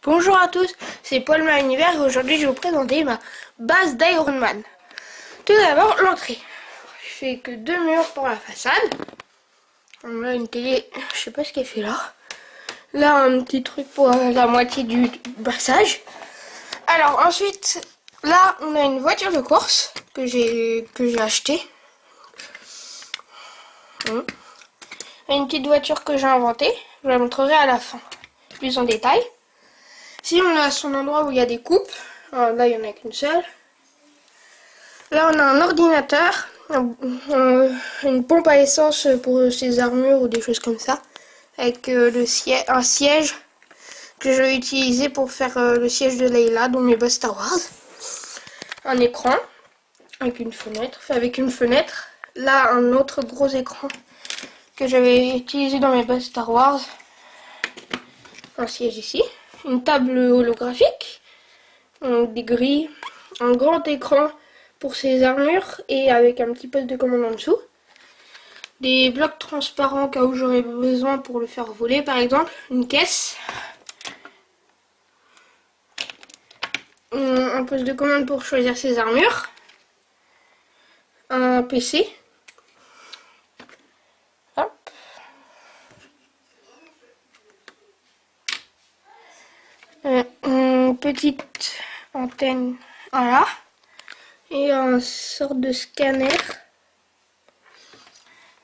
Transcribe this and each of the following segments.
Bonjour à tous, c'est Paul Ma Univers et aujourd'hui je vais vous présenter ma base d'Iron Man. Tout d'abord, l'entrée. Je fais que 2 murs pour la façade. On a une télé, je sais pas ce qu'elle fait là. Là, un petit truc pour la moitié du passage. Alors ensuite, là, on a une voiture de course que j'ai achetée. Une petite voiture que j'ai inventée. Je la montrerai à la fin, plus en détail. Si on a son endroit où il y a des coupes, alors là il n'y en a qu'une seule. Là on a un ordinateur, une pompe à essence pour ses armures ou des choses comme ça, avec un siège que je vais utiliser pour faire le siège de Leila dans mes boss Star Wars. Un écran avec une fenêtre, Là un autre gros écran que je vais utiliser dans mes boss Star Wars. Un siège ici. Une table holographique, des grilles, un grand écran pour ses armures et avec un petit poste de commande en dessous. Des blocs transparents au cas où j'aurais besoin pour le faire voler par exemple. Une caisse. Un poste de commande pour choisir ses armures. Un PC. Hop. Une petite antenne, voilà, et un sorte de scanner.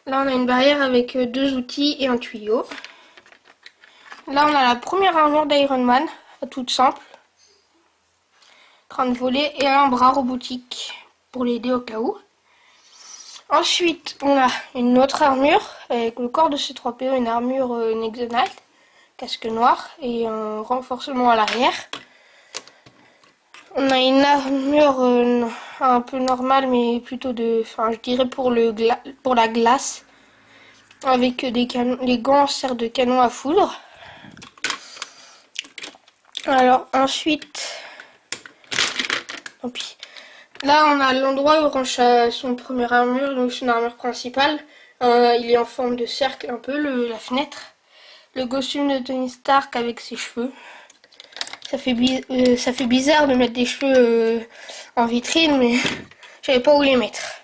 Là on a une barrière avec 2 outils et un tuyau. Là on a la première armure d'Iron Man, toute simple, en train de voler, et un bras robotique pour l'aider au cas où. Ensuite on a une autre armure avec le corps de C3PO, une armure Nexonite, casque noir et un renforcement à l'arrière. On a une armure un peu normale mais plutôt je dirais pour la glace, avec les gants servent de canon à foudre. Alors ensuite, là on a l'endroit où range son première armure, donc son armure principale. Il est en forme de cercle un peu, la fenêtre. Le costume de Tony Stark avec ses cheveux. Ça fait bizarre de mettre des cheveux en vitrine, mais je savais pas où les mettre.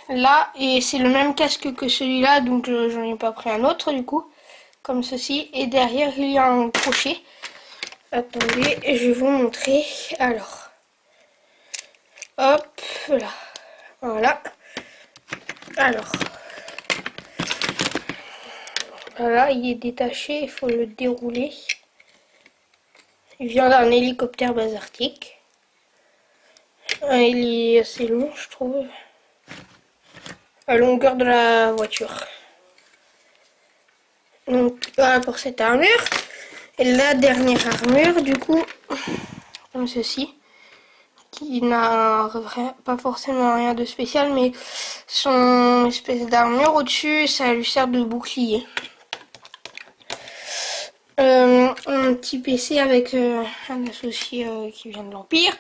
Là, et c'est le même casque que celui-là, donc j'en ai pas pris un autre du coup, comme ceci. Et derrière, il y a un crochet. Attendez, je vais vous montrer. Alors, hop, là. Voilà. Alors. Voilà, il est détaché, il faut le dérouler. Il vient d'un hélicoptère basaltique. Il est assez long, je trouve. À longueur de la voiture. Donc voilà pour cette armure. Et la dernière armure, du coup, comme ceci, qui n'a pas forcément rien de spécial, mais son espèce d'armure au-dessus, ça lui sert de bouclier. Un petit PC avec un associé qui vient de l'Empire,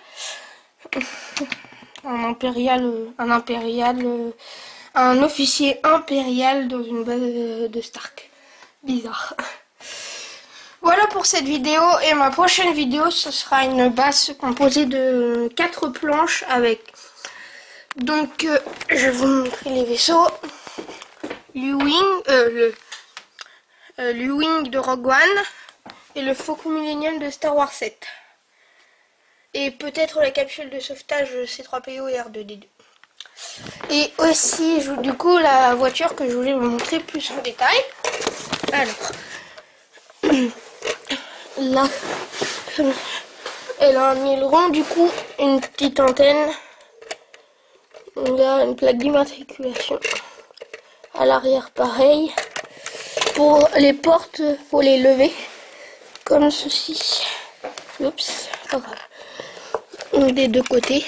un officier impérial dans une base de Stark. Bizarre. Voilà pour cette vidéo, et ma prochaine vidéo ce sera une base composée de 4 planches avec, donc je vais vous montrer les vaisseaux, le Wing de Rogue One et le Faucon Millenium de Star Wars 7. Et peut-être la capsule de sauvetage C3PO et R2D2. Et aussi, du coup, la voiture que je voulais vous montrer plus en détail. Alors, là, elle a un aileron, du coup, une petite antenne. Là, une plaque d'immatriculation. À l'arrière, pareil. Pour les portes, faut les lever comme ceci. Oups, voilà. Des deux côtés.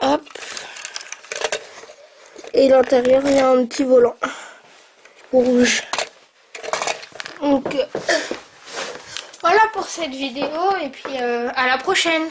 Hop. Et l'intérieur, il y a un petit volant rouge. Donc voilà pour cette vidéo, et puis à la prochaine.